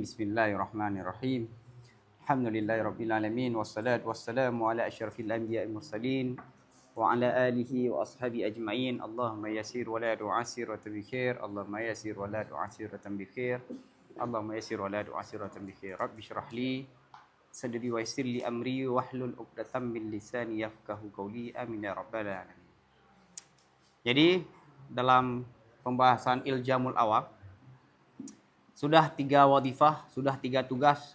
Bismillahirrahmanirrahim. Alhamdulillahirabbil alamin wassalatu wassalamu ala asyrafil anbiya'i mursalin wa ala alihi wa ashabi ajma'in. Allahumma yassir wa la tu'assir wa tabikhir. Allahumma yassir wa la tu'assir wa tabikhir. Allahumma yassir wa la tu'assir wa tabikhir. Rabbi shrah li sadri wa yassir li amri wahlul 'uqdatam min lisani yafqahu qawli. Amin ya rabbal alamin. Jadi dalam pembahasan Iljamul Awam sudah 3 wadifah, sudah 3 tugas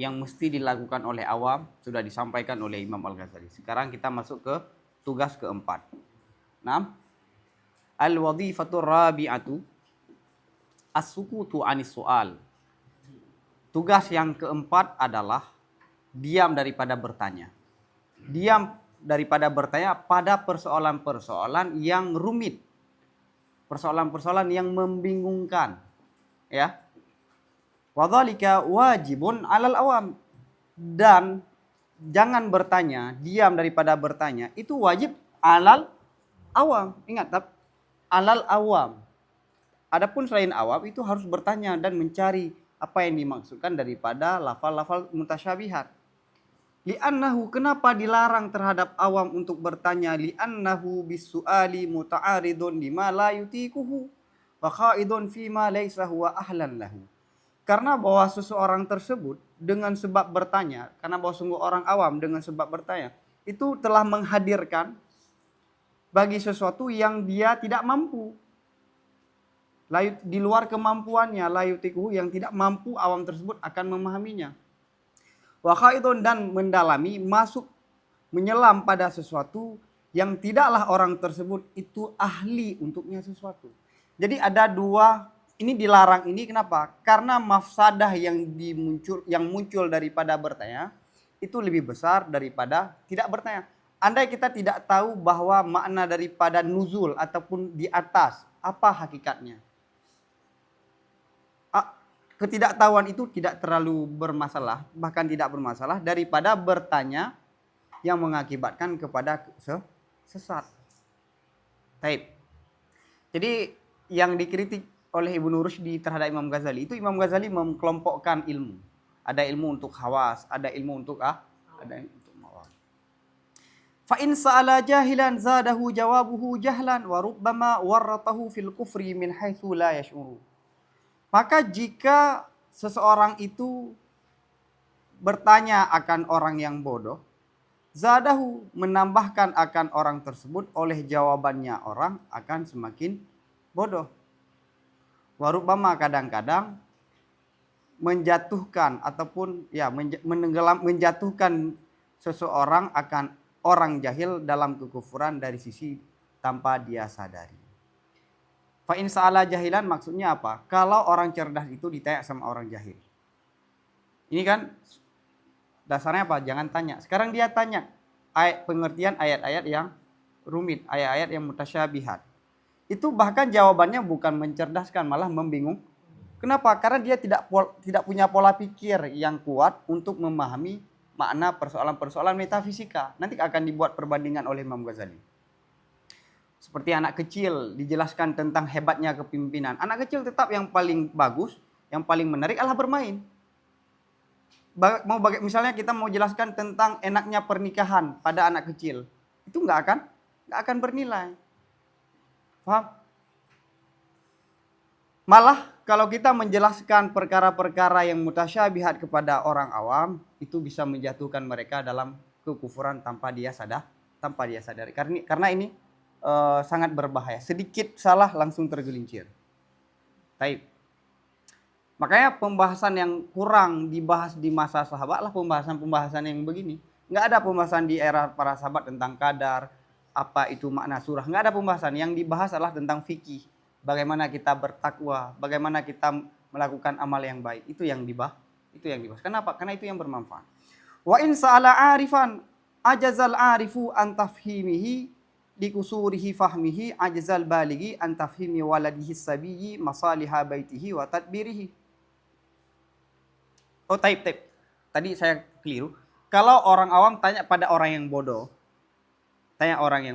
yang mesti dilakukan oleh awam, sudah disampaikan oleh Imam Al-Ghazali. Sekarang kita masuk ke tugas keempat. 6. Al-wadhifatur rabi'atu as-sukutu 'anis su'al. Tugas yang keempat adalah diam daripada bertanya. Diam daripada bertanya pada persoalan-persoalan yang rumit. Persoalan-persoalan yang membingungkan. Ya. Wadzalika wajibun 'alal awam, dan jangan bertanya, diam daripada bertanya itu wajib 'alal awam. Ingat, alal awam. Adapun selain awam itu harus bertanya dan mencari apa yang dimaksudkan daripada lafal-lafal mutasyabihat. Li'annahu, kenapa dilarang terhadap awam untuk bertanya? Li'annahu bisu'ali muta'aridun lima la yutikuhu wa khaidun fima laysa huwa ahlan lahu. Karena bahwa seseorang tersebut dengan sebab bertanya, karena bahwa sungguh orang awam dengan sebab bertanya, itu telah menghadirkan bagi sesuatu yang dia tidak mampu. Di luar kemampuannya, layutikuhu, yang tidak mampu awam tersebut akan memahaminya. Wa khaidun, dan mendalami, masuk menyelam pada sesuatu yang tidaklah orang tersebut itu ahli untuknya sesuatu. Jadi ada dua. Ini dilarang ini kenapa? Karena mafsadah yang muncul daripada bertanya itu lebih besar daripada tidak bertanya. Andai kita tidak tahu bahwa makna daripada nuzul ataupun di atas, apa hakikatnya? Ketidaktahuan itu tidak terlalu bermasalah, bahkan tidak bermasalah daripada bertanya yang mengakibatkan kepada sesat. Taib. Jadi yang dikritik oleh Ibnu Rushdi terhadap Imam Ghazali itu, Imam Ghazali mengkelompokkan ilmu. Ada ilmu untuk khawas, ada ilmu untuk ada ilmu untuk mawam. Fa in sa'ala jahilan zadahu jawabuhu jahlan wa rubbama warratahu fil kufri min haitsu la yash'uru. Maka jika seseorang itu bertanya akan orang yang bodoh, zadahu, menambahkan akan orang tersebut oleh jawabannya orang akan semakin bodoh. Warubama, kadang-kadang menjatuhkan ataupun menjatuhkan seseorang akan orang jahil dalam kekufuran dari sisi tanpa dia sadari. Fa in sa'ala jahilan, maksudnya apa? Kalau orang cerdas itu ditanya sama orang jahil. Ini kan dasarnya apa? Jangan tanya. Sekarang dia tanya pengertian ayat-ayat yang rumit, ayat-ayat yang mutasyabihat. Itu bahkan jawabannya bukan mencerdaskan, malah membingung. Kenapa? Karena dia tidak punya pola pikir yang kuat untuk memahami makna persoalan-persoalan metafisika. Nanti akan dibuat perbandingan oleh Imam Ghazali. Seperti anak kecil dijelaskan tentang hebatnya kepemimpinan. Anak kecil tetap yang paling bagus, yang paling menarik adalah bermain. Misalnya kita mau jelaskan tentang enaknya pernikahan pada anak kecil, itu nggak akan bernilai. Paham? Malah kalau kita menjelaskan perkara-perkara yang mutasyabihat kepada orang awam, itu bisa menjatuhkan mereka dalam kekufuran tanpa dia sadari. Karena ini sangat berbahaya. Sedikit salah langsung tergelincir. Taib. Makanya pembahasan yang kurang dibahas di masa sahabat lah pembahasan yang begini. Nggak ada pembahasan di era para sahabat tentang qadar, apa itu makna surah. Nggak ada pembahasan. Yang dibahas adalah tentang fikih. Bagaimana kita bertakwa, bagaimana kita melakukan amal yang baik. Itu yang dibahas. Kenapa? Karena itu yang bermanfaat. Wa in sa'ala 'arifan ajazal 'arifu an tafhimihi likusurihi fahmihi ajazal balighi an tafhimi waladihi sabiyyi masaliha baitihi wa tadbirihi. Oh, taib. Tadi saya keliru. Kalau orang awam tanya pada orang yang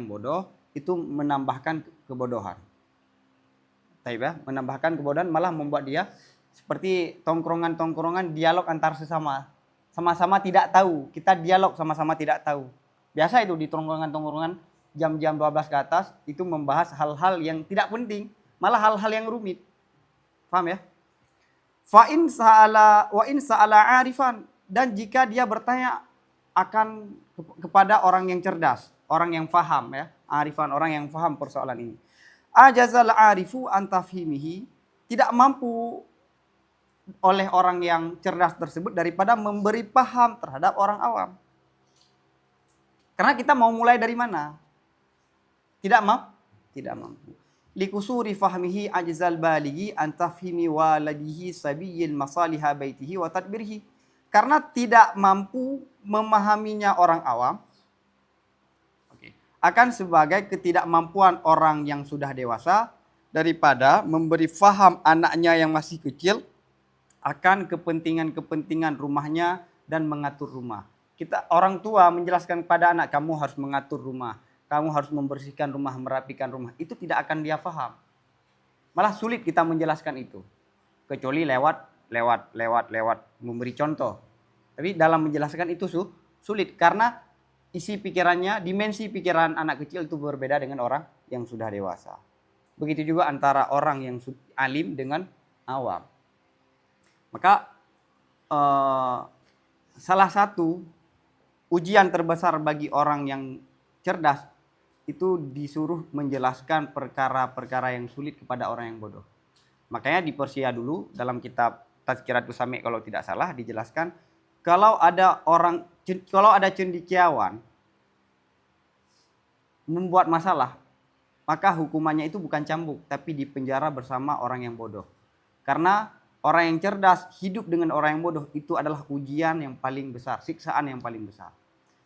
bodoh, itu menambahkan kebodohan. Taib ya, menambahkan kebodohan malah membuat dia Seperti tongkrongan-tongkrongan dialog antar sesama. Sama-sama tidak tahu. Kita dialog sama-sama tidak tahu. Biasa itu di tongkrongan-tongkrongan jam-jam 12 ke atas itu membahas hal-hal yang tidak penting. Malah hal-hal yang rumit. Paham ya? Wa in sa'ala arifan. Dan jika dia bertanya akan kepada orang yang cerdas. Orang yang faham ya. Arifan, orang yang faham persoalan ini. Ajazal arifu antafhimihi. Tidak mampu oleh orang yang cerdas tersebut daripada memberi paham terhadap orang awam. Karena kita mau mulai dari mana? Tidak mampu. Likusuri fahmihi ajzal balighi an tafhimi waladihi sabiyil masaliha baitihi wa tadbirhi. Karena tidak mampu memahaminya orang awam. Akan sebagai ketidakmampuan orang yang sudah dewasa daripada memberi faham anaknya yang masih kecil akan kepentingan-kepentingan rumahnya dan mengatur rumah. Kita orang tua menjelaskan kepada anak, kamu harus mengatur rumah, kamu harus membersihkan rumah, merapikan rumah. Itu tidak akan dia paham. Malah sulit kita menjelaskan itu. Kecuali lewat memberi contoh. Tapi dalam menjelaskan itu sulit karena isi pikirannya, dimensi pikiran anak kecil itu berbeda dengan orang yang sudah dewasa. Begitu juga antara orang yang alim dengan awam. Maka salah satu ujian terbesar bagi orang yang cerdas itu disuruh menjelaskan perkara-perkara yang sulit kepada orang yang bodoh. Makanya di Persia dulu dalam kitab Tazkiratus Sami' kalau tidak salah dijelaskan kalau ada cendekiawan membuat masalah, maka hukumannya itu bukan cambuk tapi dipenjara bersama orang yang bodoh. Karena orang yang cerdas hidup dengan orang yang bodoh itu adalah ujian yang paling besar, siksaan yang paling besar.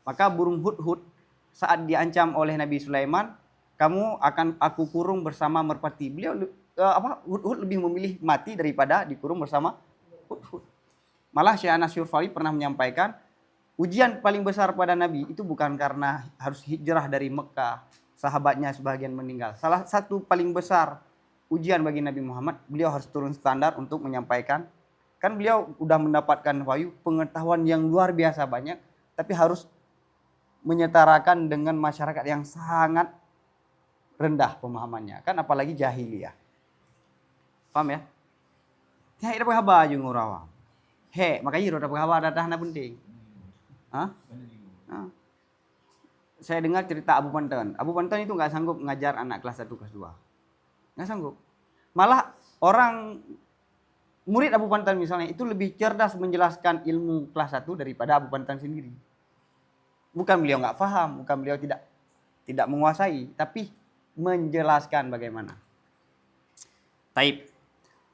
Maka burung hudhud saat diancam oleh Nabi Sulaiman, kamu akan aku kurung bersama merpati. Hudhud lebih memilih mati daripada dikurung bersama hudhud. Malah Syekh Anas Syurfali pernah menyampaikan, ujian paling besar pada Nabi itu bukan karena harus hijrah dari Mekah, sahabatnya sebagian meninggal. Salah satu paling besar ujian bagi Nabi Muhammad, beliau harus turun standar untuk menyampaikan. Kan beliau sudah mendapatkan wahyu, pengetahuan yang luar biasa banyak, tapi harus menyetarakan dengan masyarakat yang sangat rendah pemahamannya. Kan apalagi jahiliyah. Paham ya? Ya, ada apa aja ngurawa. Makanya ada apa datang penting. Saya dengar cerita Abu Pantan. Abu Pantan itu nggak sanggup ngajar anak kelas 1, kelas 2. Nggak sanggup. Malah orang murid Abu Pantan misalnya itu lebih cerdas menjelaskan ilmu kelas 1 daripada Abu Pantan sendiri. Bukan beliau nggak paham, bukan beliau tidak menguasai, tapi menjelaskan bagaimana. Taib.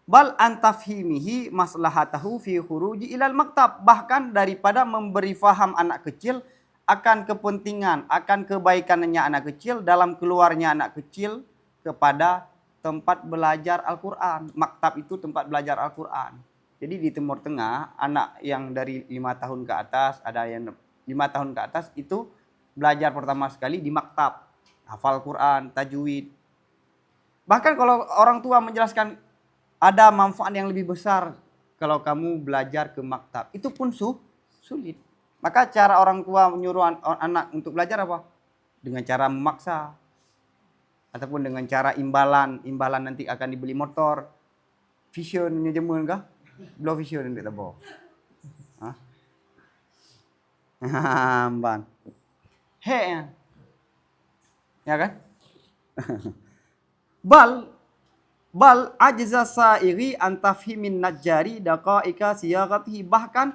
Bal antafhimihi maslahatahu fi khuruji ilal maktab. Bahkan daripada memberi faham anak kecil akan kepentingan, akan kebaikannya anak kecil dalam keluarnya anak kecil kepada tempat belajar Al-Quran. Maktab itu tempat belajar Al-Quran. Jadi di Timur Tengah, anak yang dari 5 tahun ke atas, ada yang 5 tahun ke atas, itu belajar pertama sekali di maktab. Hafal Quran, tajwid. Bahkan kalau orang tua menjelaskan, ada manfaat yang lebih besar kalau kamu belajar ke maktab. Itu pun sulit. Maka cara orang tua menyuruh anak untuk belajar apa? Dengan cara memaksa. Ataupun dengan cara imbalan. Imbalan nanti akan dibeli motor. Vision nyejemun kah? Belum vision nanti tabo. Bang. Ya kan? Bal ajza sa'iri an tafhimin najjari daqaika siyagatihi. Bahkan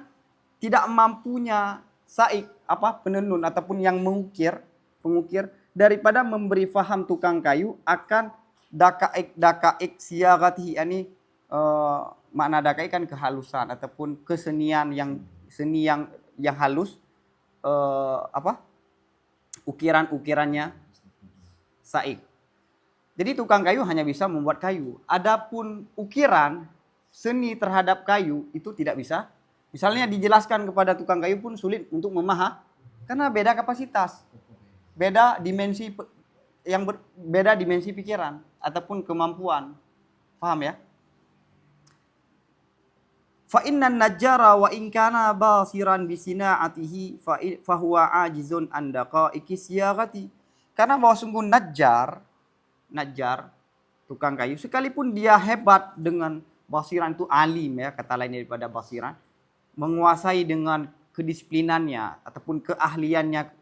tidak mampunya saik penenun ataupun yang pengukir daripada memberi faham tukang kayu akan dakaik siyagatihi. Ini makna dakaik kan kehalusan ataupun kesenian seni yang halus, ukiran-ukirannya saik. Jadi tukang kayu hanya bisa membuat kayu. Adapun ukiran seni terhadap kayu itu tidak bisa. Misalnya dijelaskan kepada tukang kayu pun sulit untuk memahami karena beda kapasitas. Beda dimensi beda dimensi pikiran ataupun kemampuan. Paham ya? Fa innan najjara wa in kana basiran bi sina'atihi fa huwa ajizun an daqa'iqi siyagati. Karena bahwa sungguh najjar tukang kayu, sekalipun dia hebat dengan basiran itu alim ya, kata lain daripada basiran, menguasai dengan kedisiplinannya ataupun keahliannya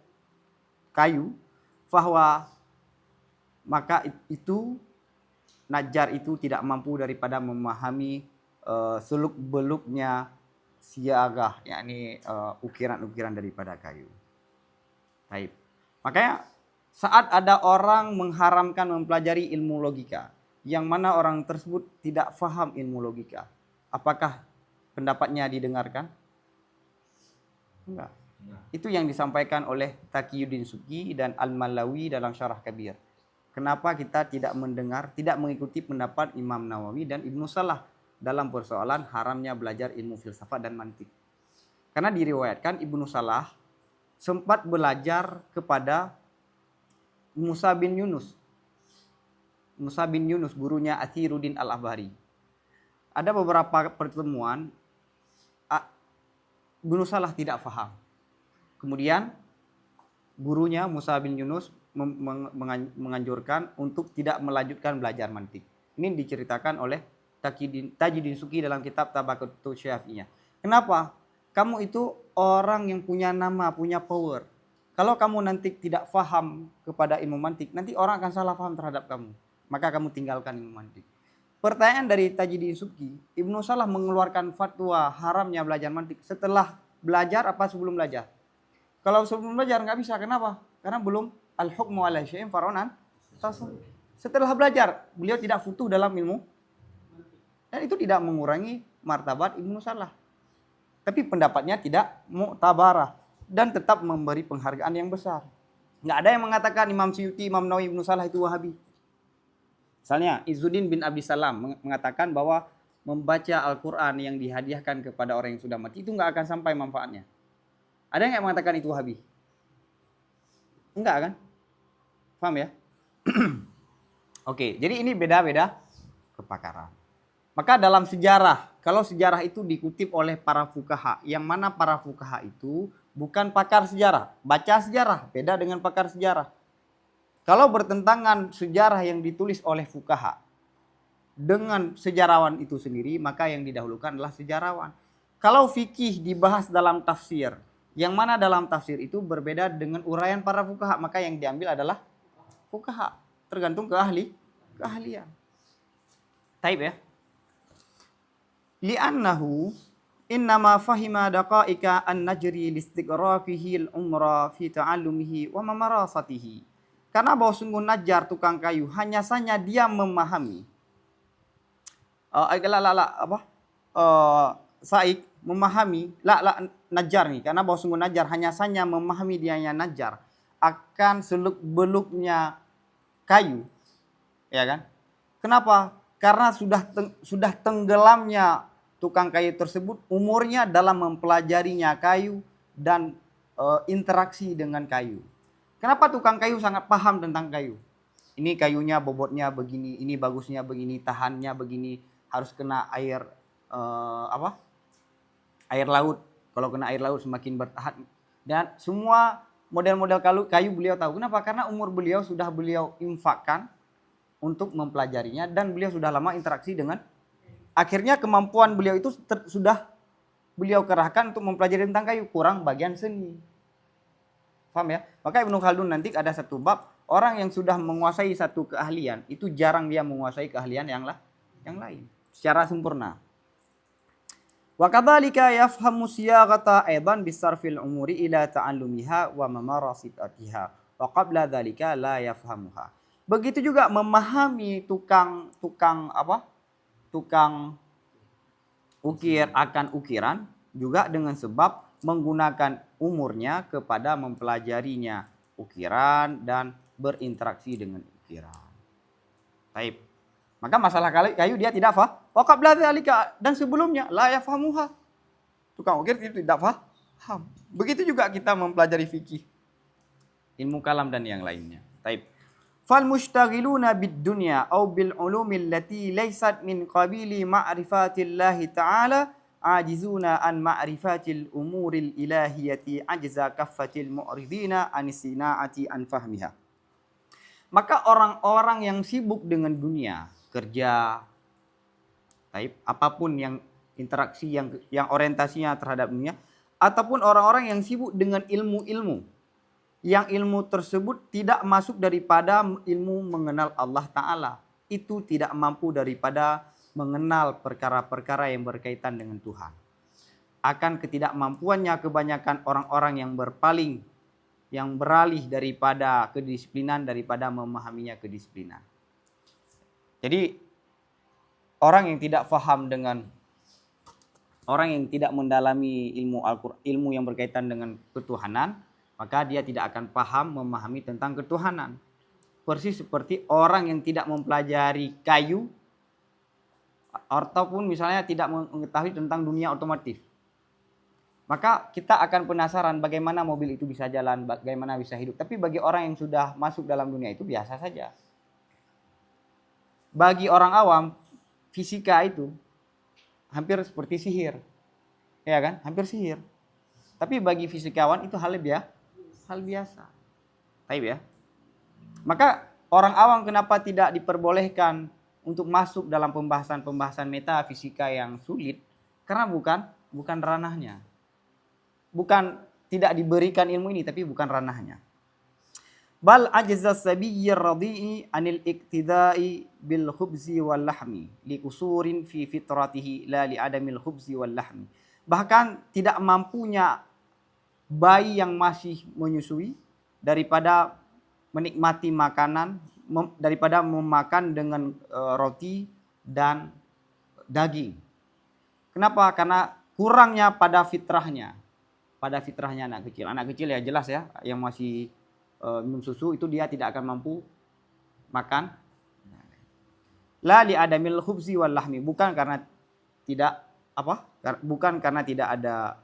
kayu, bahwa maka itu najjar itu tidak mampu daripada memahami seluk beluknya siagah, yakni ukiran-ukiran daripada kayu. Baik. Makanya saat ada orang mengharamkan mempelajari ilmu logika, yang mana orang tersebut tidak faham ilmu logika, apakah pendapatnya didengarkan? Enggak. Itu yang disampaikan oleh Taqiyuddin Subki dan Al-Malawi dalam Syarah Kabir. Kenapa kita tidak mendengar, tidak mengikuti pendapat Imam Nawawi dan Ibnu Salah dalam persoalan haramnya belajar ilmu filsafat dan mantik? Karena diriwayatkan Ibnu Salah sempat belajar kepada Musa bin Yunus. Musa bin Yunus, gurunya Athiruddin Al-Abhari. Ada beberapa pertemuan Ibnu Salah tidak faham. Kemudian gurunya Musa bin Yunus menganjurkan untuk tidak melanjutkan belajar mantik. Ini diceritakan oleh Tajuddin Subki dalam kitab Tabaqatul Syafi'iyah. Kenapa? Kamu itu orang yang punya nama, punya power. Kalau kamu nanti tidak faham kepada ilmu mantik, nanti orang akan salah faham terhadap kamu. Maka kamu tinggalkan ilmu mantik. Pertanyaan dari Tajuddin Subki, Ibnu Salah mengeluarkan fatwa haramnya belajar mantik setelah belajar apa sebelum belajar? Kalau sebelum belajar nggak bisa. Kenapa? Karena belum al-hukmu ala syai'in far'un. Setelah belajar, beliau tidak futuh dalam ilmu. Dan itu tidak mengurangi martabat Ibnu Salah. Tapi pendapatnya tidak mu'tabarah dan tetap memberi penghargaan yang besar. Nggak ada yang mengatakan Imam Suyuti, Imam Nawawi, Ibnu Salah itu Wahabi. Misalnya Izzuddin bin Abi Salam mengatakan bahwa membaca Al-Quran yang dihadiahkan kepada orang yang sudah mati itu nggak akan sampai manfaatnya. Ada yang mengatakan itu Wahabi? Enggak kan? Paham ya? Oke, jadi ini beda-beda kepakaran. Maka dalam sejarah, kalau sejarah itu dikutip oleh para fuqaha, yang mana para fuqaha itu bukan pakar sejarah, baca sejarah, beda dengan pakar sejarah. Kalau bertentangan sejarah yang ditulis oleh fuqaha dengan sejarawan itu sendiri, maka yang didahulukan adalah sejarawan. Kalau fikih dibahas dalam tafsir, yang mana dalam tafsir itu berbeda dengan uraian para fuqaha, maka yang diambil adalah fuqaha, tergantung keahlian. Taib ya. Li'annahu innama fahima daqaika an najri listighrafihi al-umra fi ta'allumihi wa mamarasatihi. Karena bahwa sungguh Najjar tukang kayu hanya saja dia memahami Saik memahami Najjar nih, karena bahwa sungguh Najjar hanya saja memahami dianya Najjar akan seluk beluknya kayu, ya kan? Kenapa? Karena sudah tenggelamnya tukang kayu tersebut umurnya dalam mempelajarinya kayu dan interaksi dengan kayu. Kenapa tukang kayu sangat paham tentang kayu? Ini kayunya bobotnya begini, ini bagusnya begini, tahannya begini, harus kena air air laut. Kalau kena air laut semakin bertahan. Dan semua model-model kayu beliau tahu. Kenapa? Karena umur beliau sudah beliau infakkan untuk mempelajarinya dan beliau sudah lama interaksi dengan. Akhirnya kemampuan beliau itu sudah beliau kerahkan untuk mempelajari tentang kayu, kurang bagian seni. Paham ya? Maka Ibnu Khaldun nanti ada satu bab, orang yang sudah menguasai satu keahlian, itu jarang dia menguasai keahlian yang lain secara sempurna. Wa kadzalika yafhamu siyaghata aidan bisarfil umuri ila ta'allumiha wa mamarasatiha. Wa qabla dzalika la yafhamuha. Begitu juga memahami tukang ukir akan ukiran juga dengan sebab menggunakan umurnya kepada mempelajarinya ukiran dan berinteraksi dengan ukiran. Baik. Maka masalah kayu dia tidak faham. Wa qabla dzalika, dan sebelumnya la yafhamuha. Tukang ukir itu tidak paham. Begitu juga kita mempelajari fikih, ilmu kalam dan yang lainnya. Baik. Fal mushtaghiluna bid dunya aw bil ulumi allati laysat min qabili ma'rifatillahi ta'ala ajizuna an ma'rifatil umuril ilahiyati ajza kaffatil mu'ridina anisinaati an fahmiha. Maka orang-orang yang sibuk dengan dunia, kerja, apapun yang interaksi yang orientasinya terhadap dunia, ataupun orang-orang yang sibuk dengan ilmu-ilmu, yang ilmu tersebut tidak masuk daripada ilmu mengenal Allah Ta'ala, itu tidak mampu daripada mengenal perkara-perkara yang berkaitan dengan Tuhan. Akan ketidakmampuannya kebanyakan orang-orang yang berpaling, yang beralih daripada kedisiplinan, daripada memahaminya kedisiplinan. Jadi orang yang tidak faham dengan, orang yang tidak mendalami ilmu yang berkaitan dengan ketuhanan, maka dia tidak akan paham memahami tentang ketuhanan. Persis seperti orang yang tidak mempelajari kayu, ataupun misalnya tidak mengetahui tentang dunia otomotif. Maka kita akan penasaran bagaimana mobil itu bisa jalan, bagaimana bisa hidup. Tapi bagi orang yang sudah masuk dalam dunia itu biasa saja. Bagi orang awam, fisika itu hampir seperti sihir. Ya kan? Hampir sihir. Tapi bagi fisikawan itu hal biasa. Taib ya. Maka orang awam kenapa tidak diperbolehkan untuk masuk dalam pembahasan metafisika yang sulit? Karena bukan ranahnya. Bukan tidak diberikan ilmu ini, tapi bukan ranahnya. Bal ajza sabiyyir radi'i anil iktidai bil khubzi wal lahmi li kusurin fi fitratihi la li adamil khubzi wal lahmi. Bahkan tidak mampunya bayi yang masih menyusui daripada menikmati makanan, daripada memakan dengan roti dan daging. Kenapa? Karena kurangnya pada fitrahnya. Pada fitrahnya anak kecil. Anak kecil ya jelas ya, yang masih minum susu itu dia tidak akan mampu makan. La li adamil khubzi wal lahmi, bukan karena tidak bukan karena tidak ada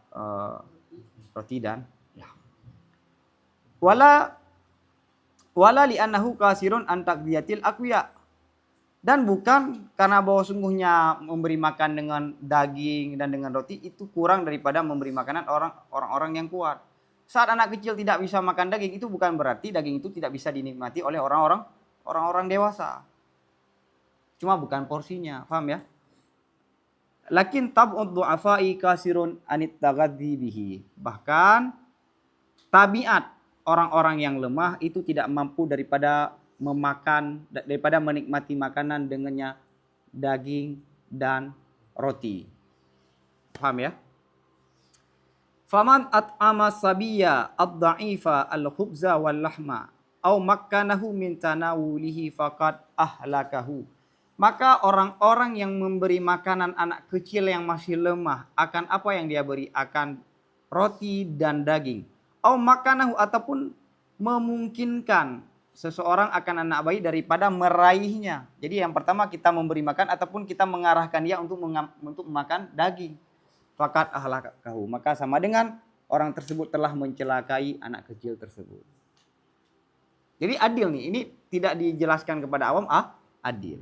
roti dan wala li annahu kasirun an taqdiyatil aqwiya, dan bukan karena bahwa sungguhnya memberi makan dengan daging dan dengan roti itu kurang daripada memberi makanan orang-orang yang kuat. Saat anak kecil tidak bisa makan daging, itu bukan berarti daging itu tidak bisa dinikmati oleh orang-orang dewasa. Cuma bukan porsinya, paham ya? Lakin tab'ud du'afai kasirun anit taghaddi bihi. Bahkan tabiat orang-orang yang lemah itu tidak mampu daripada menikmati makanan dengannya daging dan roti. Paham ya? Faman at'ama sabiyya ad-dha'ifa al-khubza wal lahma au makkanahu min tanawulihi faqad ahlakahu. Maka orang-orang yang memberi makanan anak kecil yang masih lemah, akan apa yang dia beri? Akan roti dan daging. Au makkanahu, ataupun memungkinkan seseorang akan anak bayi daripada meraihnya. Jadi yang pertama kita memberi makan ataupun kita mengarahkan dia untuk makan daging. Fakat ahlakahu, maka sama dengan orang tersebut telah mencelakai anak kecil tersebut. Jadi adil nih, ini tidak dijelaskan kepada awam, adil.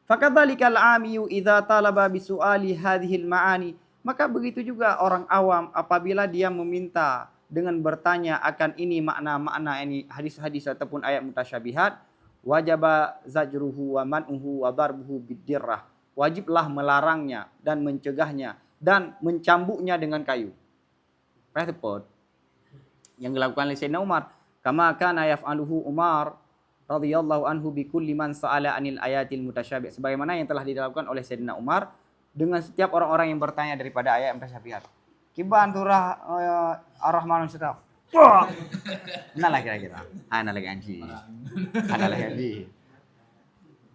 Fakadzalikal amiyu idza talaba bisuali hadhil ma'ani, maka begitu juga orang awam apabila dia meminta dengan bertanya akan ini makna-makna ini hadis-hadis ataupun ayat mutasyabihat, wajaba zajruhu wa man'uhu wa darbuhu bidirrah, wajiblah melarangnya dan mencegahnya dan mencambuknya dengan kayu. Repot yang dilakukan oleh Sayyidina Umar, kama kana yaf'aluhu Umar radhiyallahu anhu bi kulli man sa'ala anil ayatil mutasyabih, sebagaimana yang telah dilakukan oleh Sayyidina Umar dengan setiap orang-orang yang bertanya daripada ayat mutasyabihat. Kiban turah ar-Rahman sedap. Nah lah kira-kira. Ana lagi anji.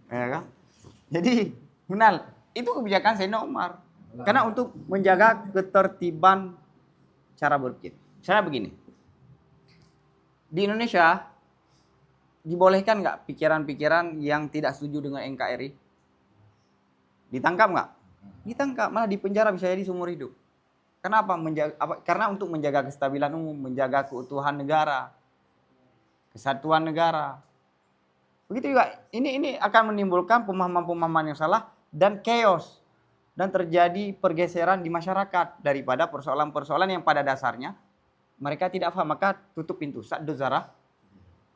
Ya kan? Jadi, benar. Itu kebijakan Sayyidina Umar. Karena untuk menjaga ketertiban cara berpikir. Misalnya begini. Di Indonesia dibolehkan nggak pikiran-pikiran yang tidak setuju dengan NKRI? Ditangkap nggak? Ditangkap, malah dipenjara bisa jadi seumur hidup. Kenapa? Karena untuk menjaga kestabilan umum, menjaga keutuhan negara, kesatuan negara. Begitu juga, ini akan menimbulkan pemahaman-pemahaman yang salah dan chaos. dan terjadi pergeseran di masyarakat daripada persoalan-persoalan yang pada dasarnya mereka tidak paham, maka tutup pintu saddu zarah.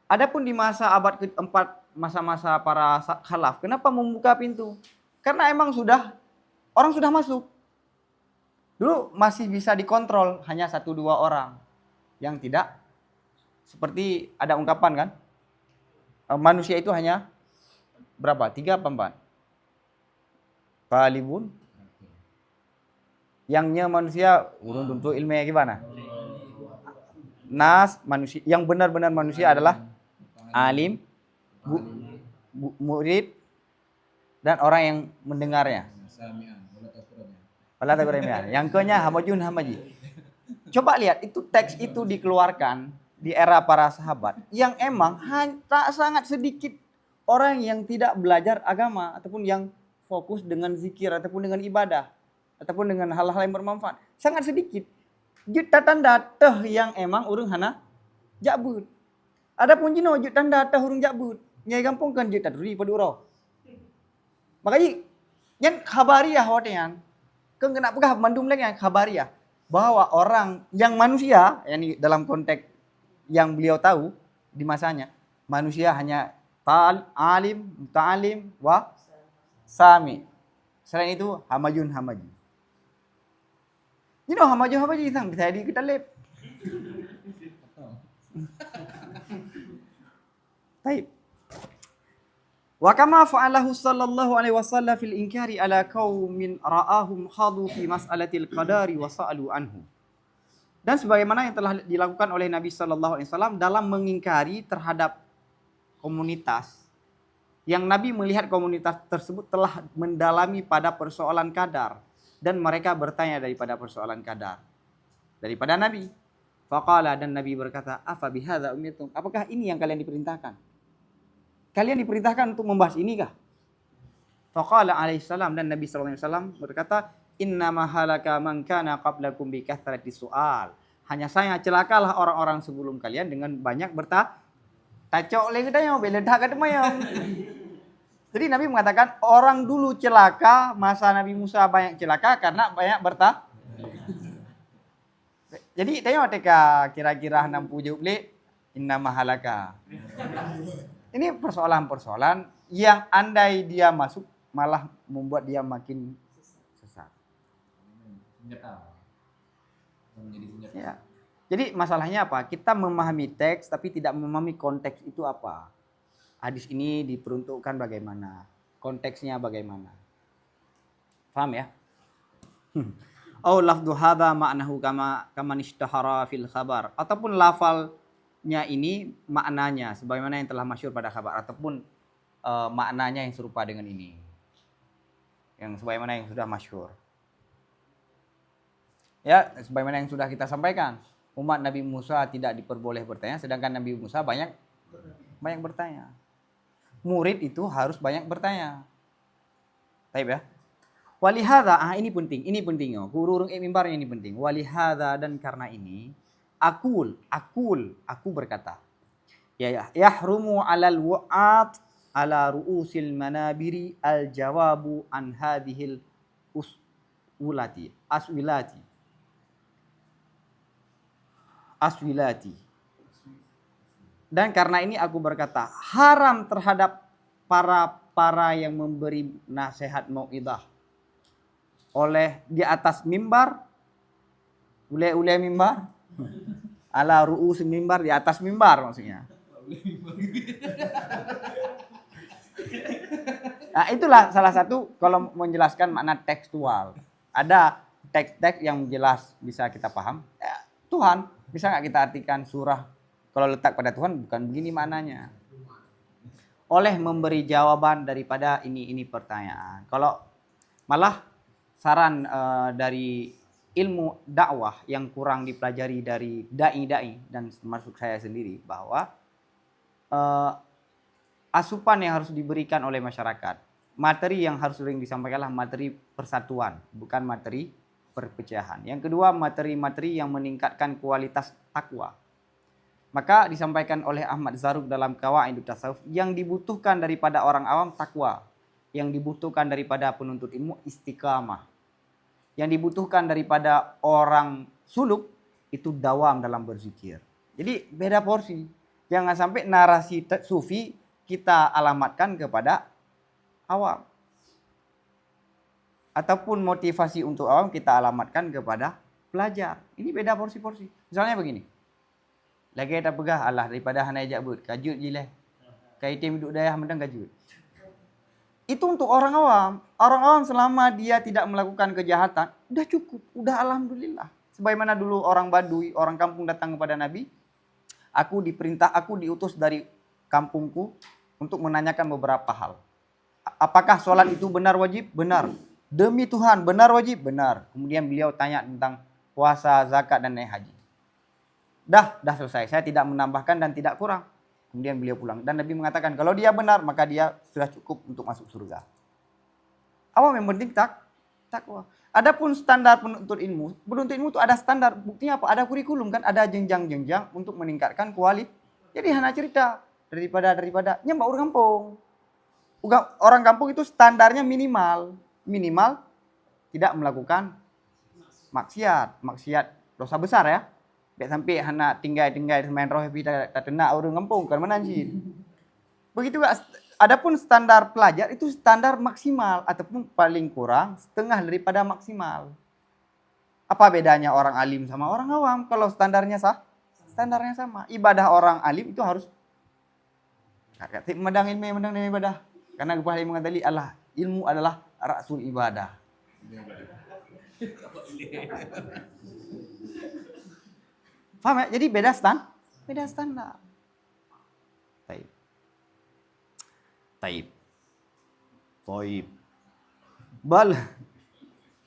Adapun di masa abad keempat, masa-masa para khalaf, kenapa membuka pintu? Karena emang orang sudah masuk. Dulu masih bisa dikontrol hanya 1-2 orang yang tidak, seperti ada ungkapan kan, manusia itu hanya berapa? 3 apa 4? Palibun. Yangnya manusia urun untuk ilmiah gimana? Nas manusia yang benar-benar manusia adalah alim, murid, dan orang yang mendengarnya. Yang kenya hamajun hamaji. Coba lihat itu teks itu dikeluarkan di era para sahabat yang emang tak sangat sedikit orang yang tidak belajar agama ataupun yang fokus dengan zikir ataupun dengan ibadah ataupun dengan hal-hal yang bermanfaat. Sangat sedikit. Jut tanda teh yang emang urung hana jabut. Adapun jino jut tanda teh urung jabut. Nyai gampang kan jut taduri paduro. Makanya yang khabariyah watean. Kan kena pegah mandum lagi yang khabariyah bahwa orang yang manusia, yakni dalam konteks yang beliau tahu di masanya, manusia hanya alim, muta'alim, wa sami. Selain itu hamajun hamaji. You know hamajun hamaji sang bisa di kita lep. Baik. Wa kama fa'alahu sallallahu alaihi wasallam fil inkari ala qaumin ra'ahum khadu fi mas'alatil qadari wa sa'alu anhu. Dan sebagaimana yang telah dilakukan oleh Nabi sallallahu alaihi wasallam dalam mengingkari terhadap komunitas yang Nabi melihat komunitas tersebut telah mendalami pada persoalan qadar dan mereka bertanya daripada persoalan qadar daripada Nabi. Faqala, dan Nabi berkata, afa bihadza umirtum? Apakah ini yang kalian diperintahkan? Kalian diperintahkan untuk membahas ini kah? Faqala alaihi salam, dan Nabi sallallahu alaihi wasallam berkata, innama halaka man kana qablakum bi kathrati su'al. Hanya saya celakalah orang-orang sebelum kalian dengan banyak tacok lagi tanya beledak kata mayam. Jadi Nabi mengatakan orang dulu celaka, masa Nabi Musa banyak celaka karena banyak Jadi tanya teka kira-kira 60 jauh beli innama halaka. Ini persoalan-persoalan yang andai dia masuk malah membuat dia makin sesat. Ya. Jadi masalahnya apa? Kita memahami teks tapi tidak memahami konteks itu apa. Hadis ini diperuntukkan bagaimana? Konteksnya bagaimana? Paham ya? Au lafdhu hadza ma'nahu kama ishtahara fil khabar. Ataupun lafalnya ini maknanya sebagaimana yang telah masyhur pada khabar ataupun maknanya yang serupa dengan ini. Yang sebagaimana yang sudah masyhur. Ya, sebagaimana yang sudah kita sampaikan. Umat Nabi Musa tidak diperboleh bertanya, sedangkan Nabi Musa banyak bertanya. Murid itu harus banyak bertanya. Baik ya. Walihada, ini penting yo. Kururung mimbarnya ini penting. Walihada, dan karena ini, aku berkata. Ya yahrumu 'alal wu'at ala ru'usil manabiri al jawabu an hadhil aswilati. Dan karena ini aku berkata, haram terhadap para yang memberi nasihat mau'idah oleh di atas mimbar, ule mimbar, ala ru'us mimbar, di atas mimbar maksudnya. Nah, itulah salah satu kalau menjelaskan makna tekstual. Ada teks-teks yang jelas bisa kita paham. Tuhan, bisa nggak kita artikan surah kalau letak pada Tuhan bukan begini maknanya. Oleh memberi jawaban daripada ini pertanyaan. Kalau malah saran dari ilmu dakwah yang kurang dipelajari dari dai dan termasuk saya sendiri bahwa asupan yang harus diberikan oleh masyarakat, materi yang harus sering disampaikanlah materi persatuan, bukan materi perpecahan. Yang kedua, materi-materi yang meningkatkan kualitas takwa. Maka disampaikan oleh Ahmad Zarruq dalam Qawaidut Tasawuf, yang dibutuhkan daripada orang awam takwa, yang dibutuhkan daripada penuntut ilmu istiqamah. Yang dibutuhkan daripada orang suluk itu dawam dalam berzikir. Jadi beda porsi. Jangan sampai narasi sufi kita alamatkan kepada awam. Ataupun motivasi untuk awam kita alamatkan kepada pelajar. Ini beda porsi-porsi. Misalnya begini. Lagi tak pegah Allah daripada hanai jabut. Kajut je lah. Kaitim duduk dayah mendang kajut. Itu untuk orang awam. Orang awam selama dia tidak melakukan kejahatan, udah cukup, udah alhamdulillah. Sebagaimana dulu orang Baduy, orang kampung datang kepada Nabi, aku diutus dari kampungku untuk menanyakan beberapa hal. Apakah sholat itu benar wajib? Benar. Demi Tuhan, benar wajib? Benar. Kemudian beliau tanya tentang puasa, zakat, dan naik haji. Dah selesai. Saya tidak menambahkan dan tidak kurang. Kemudian beliau pulang. Dan Nabi mengatakan, kalau dia benar, maka dia sudah cukup untuk masuk surga. Awam yang penting takwa. Adapun standar penuntut ilmu itu ada standar. Buktinya apa? Ada kurikulum kan? Ada jenjang-jenjang untuk meningkatkan kualitas. Jadi hanya cerita daripada nyembah orang kampung. Orang kampung itu standarnya minimal tidak melakukan maksiat dosa besar ya. Biar sampai anak tinggal main roh tak kena orang kampung kan mana sih. Begitu juga adapun standar pelajar itu standar maksimal ataupun paling kurang setengah daripada maksimal. Apa bedanya orang alim sama orang awam? Kalau standarnya sama. Ibadah orang alim itu harus medang ilmu ibadah. Karena kepada yang mengatakan Allah, ilmu adalah rasul ibadah. Paham ya? Jadi beda standar. Taib.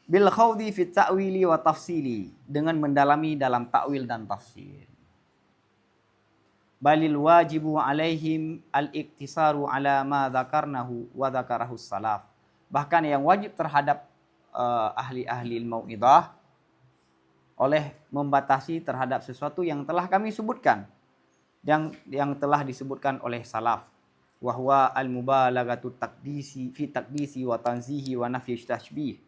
Bil khawdi fi ta'wili wa tafsili, dengan mendalami dalam takwil dan tafsir. Balil wajibu alaihim al-iktisaru ala ma dzakarnahu wa dzakarahu salaf. Bahkan yang wajib terhadap ahli-ahli mau'idhah oleh membatasi terhadap sesuatu yang telah kami sebutkan, yang telah disebutkan oleh salaf, wa huwa al-mubalaghatu fi taqdisi wa tanzihi wa nafyi tashbih.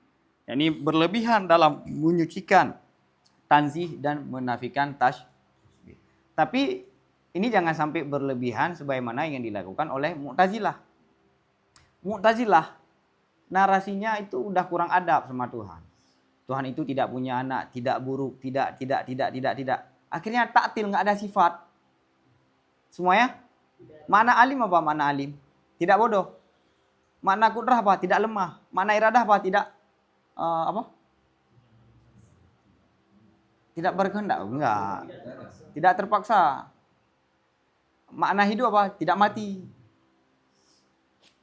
Yani berlebihan dalam menyucikan, tanzih dan menafikan tashbih. Tapi ini jangan sampai berlebihan sebagaimana yang dilakukan oleh Mu'tazilah. Mu'tazilah narasinya itu udah kurang adab sama Tuhan. Tuhan itu tidak punya anak, tidak buruk, tidak. Akhirnya taktil, nggak ada sifat. Semuanya? Makna alim apa makna alim? Tidak bodoh. Makna kudrah apa? Tidak lemah. Makna iradah apa? Tidak tidak berkehendak? Enggak. Tidak terpaksa. Makna hidup apa? Tidak mati.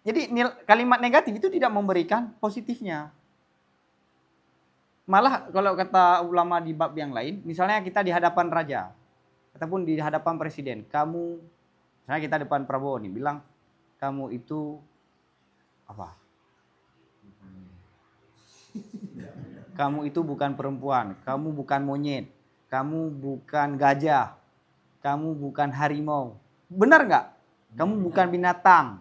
Jadi kalimat negatif itu tidak memberikan positifnya. Malah kalau kata ulama di bab yang lain, misalnya kita di hadapan raja ataupun di hadapan presiden, misalnya kita depan Prabowo nih bilang kamu itu apa? Kamu itu bukan perempuan, kamu bukan monyet, kamu bukan gajah, kamu bukan harimau. Benar nggak? Kamu bukan binatang.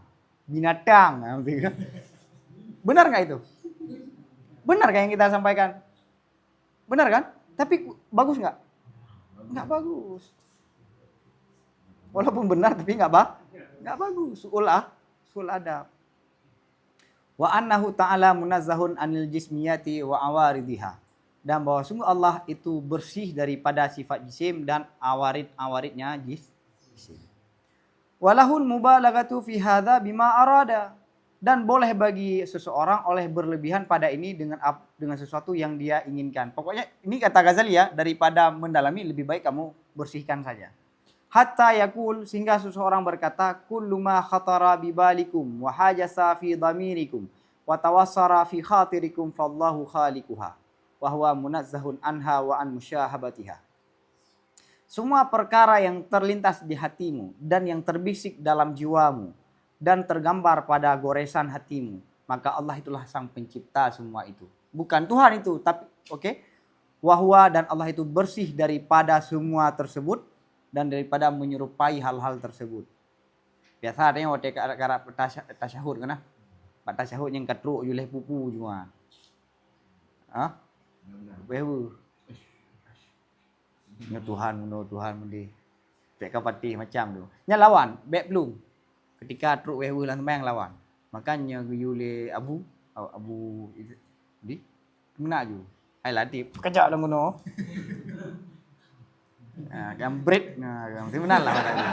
Benar nggak itu? Benar kan yang kita sampaikan? Benar kan? Tapi bagus nggak? Nggak bagus. Walaupun benar tapi nggak bagus. Su'ul adab. Wa annahu ta'ala munazzahun anil jismiyati wa awaridiha. Dan bahwa sungguh Allah itu bersih daripada sifat jisim dan awarid-awaridnya jisim. Walahul mubalaghatu fi hadza bima arada. Dan boleh bagi seseorang oleh berlebihan pada ini dengan sesuatu yang dia inginkan. Pokoknya ini kata Ghazali ya, daripada mendalami lebih baik kamu bersihkan saja. Hatta yakul, sehingga seseorang berkata, kullu ma khatara bibalikum wa hajasa fi dhamirikum wa tawassara fi khatirikum fallahu khaliquha wa huwa munazzahun anha wa an musyahabatiha. Semua perkara yang terlintas di hatimu dan yang terbisik dalam jiwamu dan tergambar pada goresan hatimu, maka Allah itulah sang pencipta semua itu. Bukan Tuhan itu, tapi wahwa, dan Allah itu bersih daripada semua tersebut dan daripada menyerupai hal-hal tersebut. Biasa adanya waktu cara tasyahud kan? Pak tasyahud yang katruk juleh pupu cuma. Wehu. Nya Tuhan mudi. Pek kapati macam tu. Nya lawan, bek belum. Ketika truk wehu lan sembahyang lawan. Makanya guyule abu di kena ju. Hai latip. Kejak lah ngono. Gambret sebenarnya lah tadi.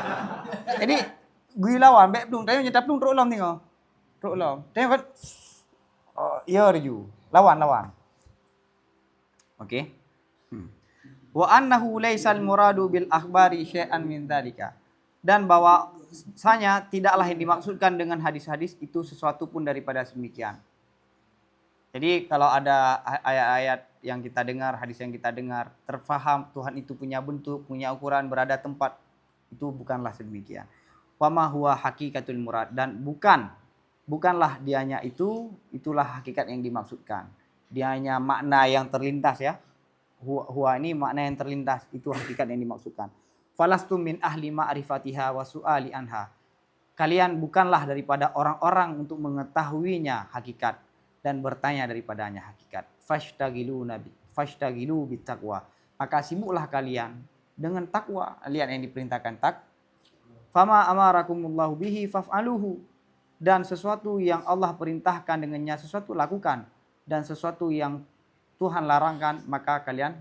Jadi gue lawan bek belum tapi nyetap belum truk lom tengok. Truk lom. Tengok kan. Oh, iya ju. Lawan. Okey. Wa annahu laisal muradu bil akhbari syai'an min dzalika. Dan bahwasanya tidaklah yang dimaksudkan dengan hadis-hadis itu sesuatu pun daripada semikian. Jadi kalau ada ayat-ayat yang kita dengar, hadis yang kita dengar, terfaham Tuhan itu punya bentuk, punya ukuran, berada tempat, itu bukanlah sedemikian. Wa ma huwa hakikatul murad, dan bukanlah dianya itulah hakikat yang dimaksudkan. Dianya makna yang terlintas ya. Huwa ini makna yang terlintas, itu hakikat yang dimaksudkan. Falastum min ahli ma'rifatiha wa su'ali anha. Kalian bukanlah daripada orang-orang untuk mengetahuinya hakikat dan bertanya daripadanya hakikat. Fashtagilu bittaqwa. Maka sibuklah kalian dengan takwa. Lihat yang diperintahkan Fama amarakumullahu bihi faf'aluhu. Dan sesuatu yang Allah perintahkan dengannya, sesuatu lakukan. Dan sesuatu yang Tuhan larangkan, maka kalian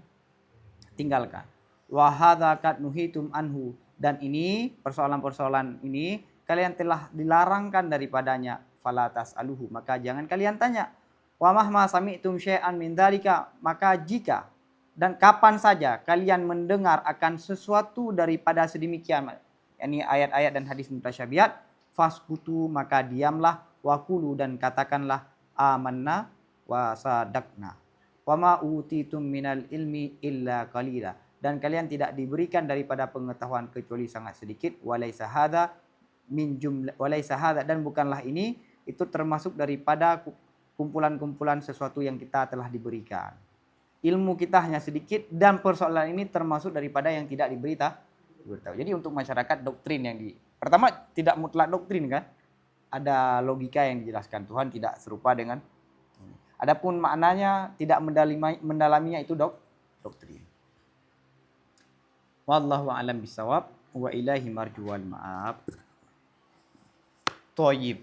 tinggalkan. Wa hadza qad nuhitum anhu. Dan ini, persoalan-persoalan ini, kalian telah dilarangkan daripadanya. Fala tas'aluhu, maka jangan kalian tanya. Wa mahma sami'tum syai'an min dzalika, maka jika dan kapan saja kalian mendengar akan sesuatu daripada sedemikian, yakni ayat-ayat dan hadis mutasyabihat, faskutu, maka diamlah, waqulu, dan katakanlah amanna wa sadaqna. Wa ma utitum minal ilmi illa qalila, dan kalian tidak diberikan daripada pengetahuan kecuali sangat sedikit. Walaisa hadza dan bukanlah ini itu termasuk daripada kumpulan-kumpulan sesuatu yang kita telah diberikan. Ilmu kita hanya sedikit, dan persoalan ini termasuk daripada yang tidak diberitahu. Jadi untuk masyarakat doktrin yang pertama tidak mutlak doktrin kan, ada logika yang dijelaskan. Tuhan tidak serupa dengan. Adapun maknanya tidak mendalaminya itu doktrin. Wallahu a'lam bishawab wa ilaihi marju wal ma'ab. Thayyib.